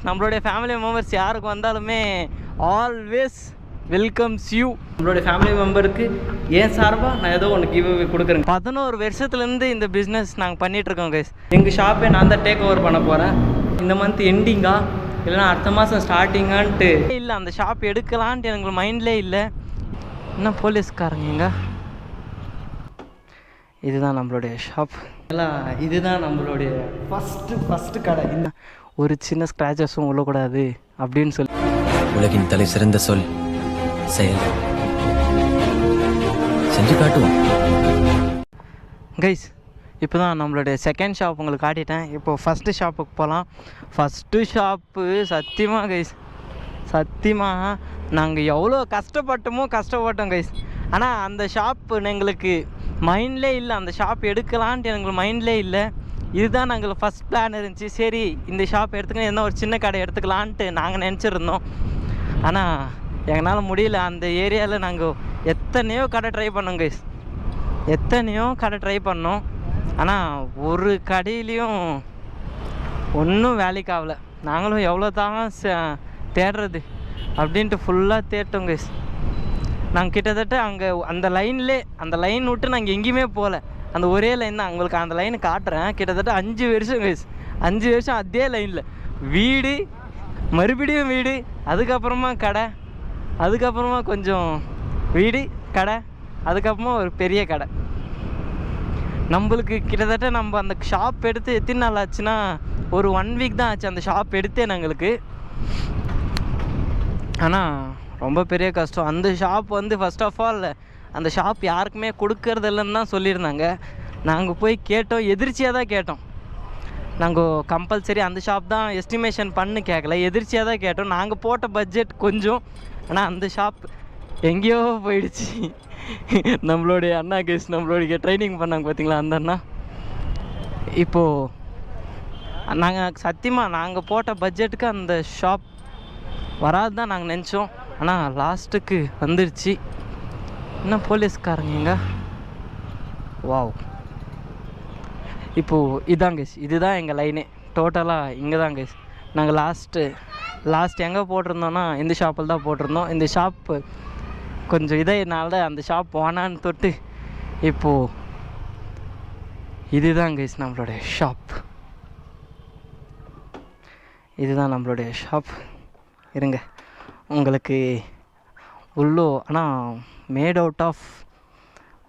நம்மளுடைய family members யாருக்கு வந்தாலுமே ஆல்வேஸ் வெல்கம்ஸ் யூ. நம்மளுடைய ஃபேமிலி மெம்பருக்கு ஏன் சார்பாக நான் ஏதோ ஒன்று கிவ் அவே கொடுக்குறேன். 11 வருஷத்துலேருந்து இந்த பிஸ்னஸ் நாங்கள் பண்ணிகிட்ருக்கோம் கைஸ். எங்கள் ஷாப்பை நான் தான் டேக் ஓவர் பண்ண போகிறேன். இந்த மந்த் எண்டிங்கா இல்லைனா அடுத்த மாதம் ஸ்டார்டிங்கான்ட்டு இல்லை, அந்த ஷாப் எடுக்கலான்ட்டு எனக்கு மைண்ட்லேயே இல்லை. என்ன போலீஸ்காரங்க, இதுதான் நம்மளுடைய ஷாப். எல்லாம் இதுதான் நம்மளுடைய ஃபஸ்ட்டு கடை. இந்த ஒரு சின்ன ஸ்க்ராச்சஸும் உள்ளக்கூடாது அப்படின்னு சொல்லி உலகின் தலை சிறந்த சொல் செயல் செஞ்சு காட்டுவோம் கைஸ். இப்போ தான் நம்மளுடைய செகண்ட் ஷாப் உங்களுக்கு காட்டிட்டேன். இப்போது ஃபஸ்ட்டு ஷாப்புக்கு போகலாம். ஃபஸ்ட்டு ஷாப்பு சத்தியமாக கைஸ், சத்தியமாக நாங்கள் எவ்வளோ கஷ்டப்பட்டோம் கைஸ். ஆனால் அந்த ஷாப்பு எங்களுக்கு மைண்ட்லே இல்லை, அந்த ஷாப் எடுக்கலான்ட்டு எங்களுக்கு மைண்ட்லே இல்லை. இதுதான் நாங்கள் ஃபஸ்ட் பிளான் இருந்துச்சு. சரி இந்த ஷாப் எடுத்துக்கணும், என்ன ஒரு சின்ன கடை எடுத்துக்கலான்ட்டு நாங்கள் நினச்சிருந்தோம். ஆனால் எங்களால் முடியல. அந்த ஏரியாவில் நாங்கள் எத்தனையோ கடை ட்ரை பண்ணோம் கைஸ், பண்ணோம். ஆனால் ஒரு கடையிலையும் ஒன்றும் வேலைக்கு ஆகலை. நாங்களும் எவ்வளோ தான் தேடுறது அப்படின்ட்டு ஃபுல்லாக தேட்டோம் கைஸ். நாங்கள் கிட்டத்தட்ட அங்கே அந்த லைன் விட்டு நாங்கள் எங்கேயுமே போகல. அந்த ஒரே லைன் தான். உங்களுக்கு அந்த லைனை காட்டுறேன். கிட்டத்தட்ட 5 வருஷம் கைஸ், 5 வருஷம் அதே லைனில் வீடு, மறுபடியும் வீடு, அதுக்கப்புறமா கடை, அதுக்கப்புறமா கொஞ்சம் வீடு கடை, அதுக்கப்புறமா ஒரு பெரிய கடை. நம்மளுக்கு கிட்டத்தட்ட நம்ம அந்த ஷாப் எடுத்து எத்தனை நாள் ஆச்சுன்னா ஒரு 1 வீக் தான் ஆச்சு அந்த ஷாப் எடுத்தே எங்களுக்கு. ஆனால் ரொம்ப பெரிய கஷ்டம். அந்த ஷாப் ஃபர்ஸ்ட் ஆஃப் ஆல் அந்த ஷாப் யாருக்குமே கொடுக்கறது இல்லைன்னு தான் சொல்லியிருந்தாங்க. நாங்கள் போய் கேட்டோம், எதிர்ச்சியாக தான் கேட்டோம். நாங்கள் கம்பல்சரி அந்த ஷாப் தான் எஸ்டிமேஷன் பண்ணு கேட்கல, எதிர்ச்சியாக தான் கேட்டோம். நாங்கள் போட்ட பட்ஜெட் கொஞ்சம், ஆனால் அந்த ஷாப் எங்கேயோ போயிடுச்சு. நம்மளுடைய அண்ணா கேஸ், நம்மளுடைய ட்ரைனிங் பண்ணாங்க பார்த்தீங்களா, அந்த அண்ணா. இப்போது நாங்கள் சத்தியமாக நாங்கள் போட்ட பட்ஜெட்டுக்கு அந்த ஷாப் வராது தான் நாங்கள் நினச்சோம். ஆனால் லாஸ்ட்டுக்கு வந்துடுச்சு. என்ன போலீஸ்காரங்க, வாவ். இப்போது இதான் கைஸ், இதுதான் எங்கள் லைனே. டோட்டலாக இங்கே தான் கைஸ். நாங்கள் லாஸ்ட் எங்கே போட்டிருந்தோன்னா இந்த ஷாப்பில் தான் போட்டிருந்தோம். இந்த ஷாப்பு கொஞ்சம் இதனால அந்த ஷாப் வானான்னு தொட்டு இப்போது இதுதான் கைஸ் நம்மளுடைய ஷாப். இதுதான் நம்மளுடைய ஷாப். இருங்க உங்களுக்கு ஆனால் மேட் அவுட் ஆஃப்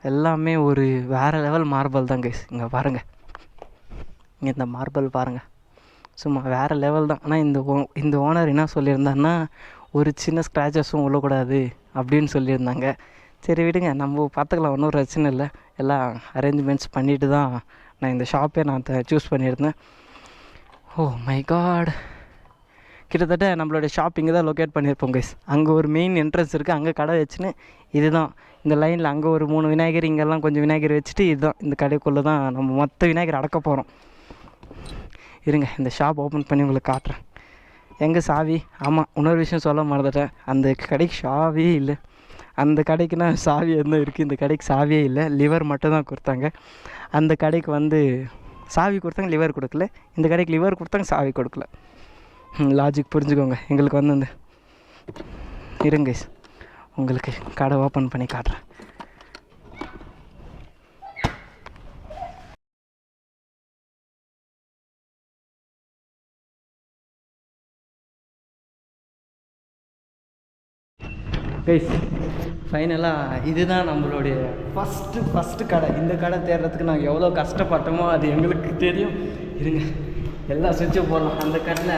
எல்லாமே ஒரு வேறு லெவல் மார்பல் தான் கைஸ். இங்கே பாருங்கள், இங்கே இந்த மார்பல் பாருங்கள், சும்மா வேறு லெவல் தான். ஆனால் இந்த ஓனர் என்ன சொல்லியிருந்தாருன்னா ஒரு சின்ன ஸ்க்ராச்சஸும் உள்ளக்கூடாது அப்படின்னு சொல்லியிருந்தாங்க. சரி விடுங்க, நம்ம பார்த்துக்கலாம், ஒன்றும் பிரச்சனை இல்லை. எல்லாம் அரேஞ்ச்மெண்ட்ஸ் பண்ணிட்டு தான் நான் இந்த ஷாப்பே சூஸ் பண்ணியிருந்தேன். ஓ மை காட், கிட்டத்தட்ட நம்மளுடைய ஷாப் இங்கே தான் லொக்கேட் பண்ணியிருப்போம் கைஸ். அங்கே ஒரு மெயின் என்ட்ரன்ஸ் இருக்குது, அங்கே கடை வச்சுன்னு இதுதான் இந்த லைனில் அங்கே ஒரு 3 விநாயகர், இங்கெல்லாம் கொஞ்சம் விநாயகர் வச்சுட்டு இதுதான் இந்த கடைக்குள்ளே தான் நம்ம மொத்த விநாயகர் அடக்க போகிறோம். இருங்க இந்த ஷாப் ஓப்பன் பண்ணி உங்களுக்கு காட்டுறேன். எங்கே சாவி? ஆமாம், இன்னொரு விஷயம் சொல்ல மறந்துட்டேன். அந்த கடைக்கு சாவியே இல்லை. அந்த கடைக்குன்னா சாவி எதுவும் இருக்குது, இந்த கடைக்கு சாவியே இல்லை. லிவர் மட்டும் தான் கொடுத்தாங்க. அந்த கடைக்கு சாவி கொடுத்தாங்க, லிவர் கொடுக்கல. இந்த கடைக்கு லிவர் கொடுத்தாங்க, சாவி கொடுக்கல. லாஜிக் புரிஞ்சுக்கோங்க. எங்களுக்கு இருங்க உங்களுக்கு கடை ஓப்பன் பண்ணி காட்டுறேன். கைஸ் ஃபைனலாக இதுதான் நம்மளுடைய ஃபஸ்ட்டு கடை. இந்த கடை தேடுறதுக்கு நாங்கள் எவ்வளோ கஷ்டப்பட்டோமோ அது எங்களுக்கு தெரியும். இருங்க எல்லாம் சுவிட்சை போடலாம். அந்த கடையில்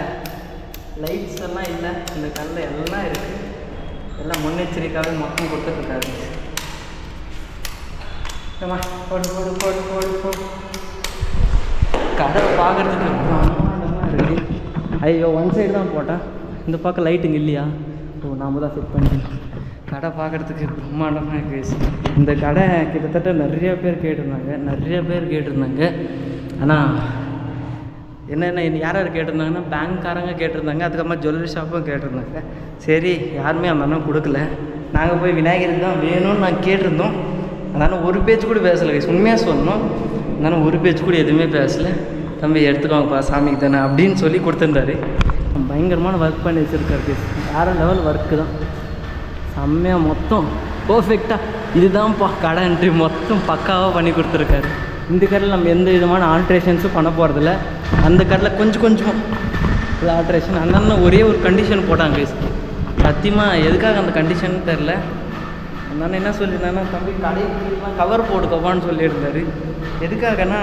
லைட்ஸ் எல்லாம் இல்லை, இந்த கடையில் எல்லாம் இருக்குது. எல்லாம் முன்னெச்சரிக்கையாகவே மொத்தம் கொடுத்துட்ருக்காரு. போடு கடை பார்க்குறதுக்கு பிரமாண்டமாக இருக்குது. ஐயோ, ஒன் சைடு தான் போட்டேன், இந்த பக்கம் லைட்டுங்க இல்லையா? ஓ, நாம் தான் செட் பண்ணிக்கணும். கடை பார்க்குறதுக்கு பிரம்மாண்டமாக இருக்குது. இந்த கடை கிட்டத்தட்ட நிறைய பேர் கேட்டிருந்தாங்க. ஆனால் என்னென்ன யார் கேட்டிருந்தாங்கன்னா பேங்க்காரங்க கேட்டிருந்தாங்க, அதுக்கப்புறமா ஜுவல்லரி ஷாப்பும் கேட்டிருந்தாங்க. சரி யாருமே அந்த அண்ணன் கொடுக்கல. நாங்கள் போய் விநாயகருக்கு தான் வேணும்னு நாங்கள் கேட்டிருந்தோம். அதனால் ஒரு பேச்சு கூட பேசலை கைஸ், உண்மையாக சொல்லணும். அதனால் ஒரு பேச்சு கூட எதுவுமே பேசலை. தம்பி எடுத்துக்கோங்கப்பா சாமிக்கு தானே அப்படின்னு சொல்லி கொடுத்துருந்தாரு. பயங்கரமான ஒர்க் பண்ணி வச்சுருக்காரு கேஸ். வேறு லெவல் ஒர்க்கு தான், செம்மையாக மொத்தம் பர்ஃபெக்டாக. இதுதான்ப்பா கடைன்ட்டு மொத்தம் பக்காவாக பண்ணி கொடுத்துருக்காரு. இந்த கடையில் நம்ம எந்த விதமான ஆல்ட்ரேஷன்ஸும் பண்ண போகிறதில்ல. அந்த கடையில் கொஞ்சம் ஆல்ட்ரேஷன். அண்ணன் ஒரே ஒரு கண்டிஷன் போட்டாங்க கேஸ். சத்தியமாக எதுக்காக அந்த கண்டிஷன் தெரில. நான் என்ன சொல்லியிருந்தேன்னா, தம்பி கடைக்கு கவர் போட்டுக்கோப்பான்னு சொல்லியிருந்தார். எதுக்காகனா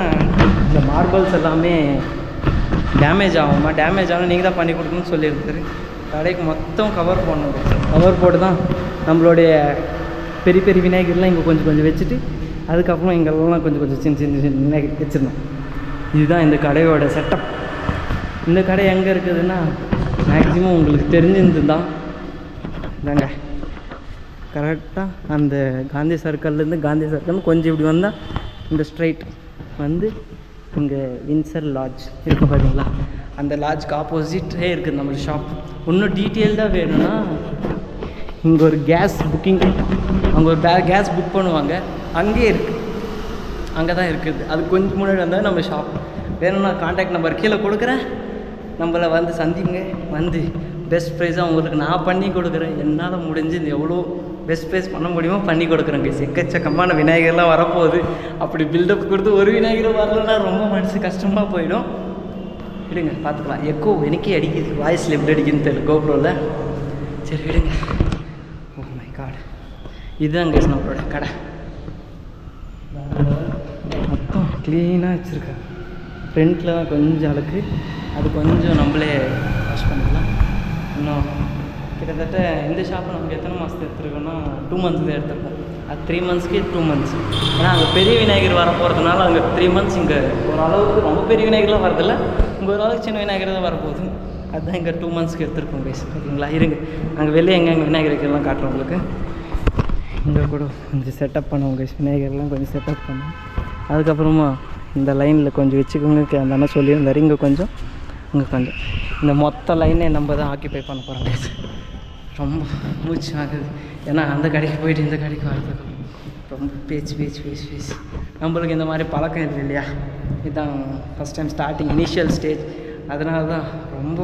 இந்த மார்பிள்ஸ் எல்லாமே டேமேஜ் ஆகுமா, டேமேஜ் ஆனால் நீங்கள் தான் பண்ணி கொடுக்கணும்னு சொல்லியிருந்தாரு. கடைக்கு மொத்தம் கவர் போடணும். கவர் போட்டு தான் நம்மளுடைய பெரிய பெரிய விநாயகர்லாம் இங்கே கொஞ்சம் வச்சுட்டு அதுக்கப்புறம் இங்கெல்லாம் கொஞ்சம் சின்ன விநாயகர் வச்சுருந்தோம். இதுதான் இந்த கடையோட செட்டப். இந்த கடை எங்கே இருக்குதுன்னா மேக்ஸிமம் உங்களுக்கு தெரிஞ்சிருந்து தான் இதாங்க, கரெக்டாக அந்த காந்தி சர்க்கிள் கொஞ்சம் இப்படி வந்தால் இந்த ஸ்ட்ரைட் வந்து இங்கே வின்சர் லாட்ஜ் இருக்குது பார்த்தீங்களா, அந்த லாட்ஜ்க்கு ஆப்போசிட்டே இருக்குது நம்ம ஷாப். இன்னும் டீட்டெயில்டாக வேணும்னா இங்கே ஒரு கேஸ் புக்கிங், அங்கே ஒரு கேஸ் புக் பண்ணுவாங்க, அங்கேயே இருக்குது, அங்கே தான் இருக்குது. அது கொஞ்சம் முன்னாடி வந்தால் நம்ம ஷாப். வேணும்னா கான்டாக்ட் நம்பர் கீழே கொடுக்குறேன், நம்மளை வந்து சந்திங்க. வந்து பெஸ்ட் ப்ரைஸாக உங்களுக்கு நான் பண்ணி கொடுக்குறேன். என்னால் முடிஞ்சு எவ்வளோ பெஸ்ட் ப்ரைஸ் பண்ண முடியுமோ பண்ணி கொடுக்குறேங்க. எக்கச்சக்கமான விநாயகர்லாம் வரப்போகுது. அப்படி பில்டப் கொடுத்து ஒரு விநாயகர் வரலன்னா ரொம்ப மனசு கஷ்டமாக போயிடும். விடுங்க, பார்த்துக்கலாம். எக்கோ எனக்கே அடிக்குது, வாய்ஸில் எப்படி அடிக்குதுன்னு தெரியல கோப்ரோவில். சரி விடுங்க. ஓ மை காட், இதுதான் கேஸ் நம்மளோட கடை. மொத்தம் க்ளீனாக வச்சுருக்கேன். ஃப்ரண்ட்டில் தான் கொஞ்சம் அழுக்கு, அது கொஞ்சம் நம்மளே வாஷ் பண்ணிக்கலாம். இன்னும் கிட்டத்தட்ட இந்த ஷாப்பை நமக்கு எத்தனை மாதத்துக்கு எடுத்துருக்கோன்னா 2 months தான் எடுத்துருக்கோம். அது 3 monthsக்கு 2 months. ஏன்னா அங்கே பெரிய விநாயகர் வர போகிறதுனால அங்கே 3 months, இங்கே ஓரளவுக்கு ரொம்ப பெரிய விநாயகர்லாம் வரதில்ல, இங்கே ஓரளவுக்கு சின்ன விநாயகர் தான் வரப்போகுது. அதுதான் இங்கே 2 monthsக்கு எடுத்துருக்கோம் பேச. ஓகேங்களா, இருங்க நாங்கள் வெளியே எங்கே விநாயகருக்கெல்லாம் காட்டுறோம் உங்களுக்கு. இங்கே கூட கொஞ்சம் செட்டப் பண்ணுவோம் கைஸ், விநாயகர்லாம் கொஞ்சம் செட்டப் பண்ணுவோம். அதுக்கப்புறமா இந்த லைனில் கொஞ்சம் வச்சுக்கோங்க அந்த அண்ணன் சொல்லியிருந்தார். இங்கே கொஞ்சம் இந்த மொத்த லைனே நம்ம தான் ஆக்கியபை பண்ண போகிறோம் கைஸ். ரொம்ப மூச்சு ஆகுது, ஏன்னா அந்த கடைக்கு போயிட்டு இந்த கடைக்கு வரதுக்கு ரொம்ப பேச்சு. நம்மளுக்கு இந்த மாதிரி பழக்கம் இல்லை இல்லையா, இதுதான் first time starting initial stage. அதனால தான் ரொம்ப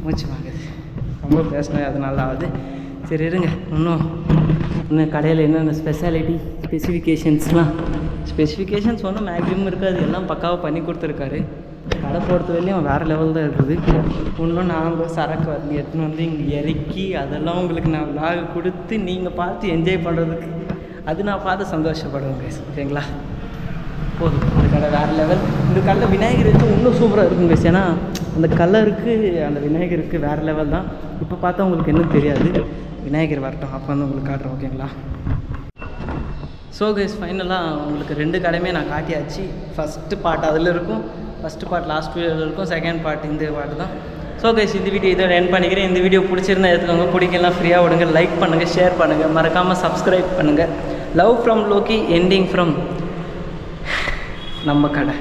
மூச்சு வாங்குது, ரொம்ப பேசினேன், அதனால தான் ஆகுது. சரி இருங்க, இன்னும் கடையில் என்னென்ன ஸ்பெசிஃபிகேஷன்ஸ் ஒன்றும் மேக்ஸிமம் இருக்காது, எல்லாம் பக்காவாக பண்ணி கொடுத்துருக்காரு. கடை பொறுத்த வரையும் வேறு லெவல் தான் இருக்குது. இன்னும் நாங்கள் சரக்கு வந்து எடுத்துன்னு வந்து இங்கே இறக்கி அதெல்லாம் உங்களுக்கு நான் விலாக கொடுத்து நீங்கள் பார்த்து என்ஜாய் பண்ணுறதுக்கு அது நான் பார்த்து சந்தோஷப்படுவேன் கைஸ். ஓகேங்களா, போதும். இந்த கடை வேறு லெவல். இந்த கடை விநாயகர் வச்சு இன்னும் சூப்பராக இருக்கும் கைஸ். ஏன்னா அந்த கலருக்கு அந்த விநாயகருக்கு வேறு லெவல் தான். இப்போ பார்த்தா உங்களுக்கு இன்னும் தெரியாது, விநாயகர் வரட்டும் அப்போ வந்து உங்களுக்கு காட்டுறோம். ஓகேங்களா, ஸோ கைஸ் ஃபைனலாக உங்களுக்கு 2 கடையுமே நான் காட்டியாச்சு. ஃபஸ்ட்டு பார்ட் அதில் இருக்கும், ஃபஸ்ட்டு பார்ட் லாஸ்ட் வீடியோவில் இருக்கும், செகண்ட் பார்ட் இந்த பார்ட் தான். ஸோ கைஸ் இந்த வீடியோ இதோட எண்ட் பண்ணிக்கிறேன். இந்த வீடியோ பிடிச்சிருந்தா எடுத்துக்கோங்க, பிடிக்கலாம் ஃப்ரீயாக விடுங்க, லைக் பண்ணுங்கள், ஷேர் பண்ணுங்கள், மறக்காமல் சப்ஸ்கிரைப் பண்ணுங்கள். Love from Loki, ending from நம்ம கடை.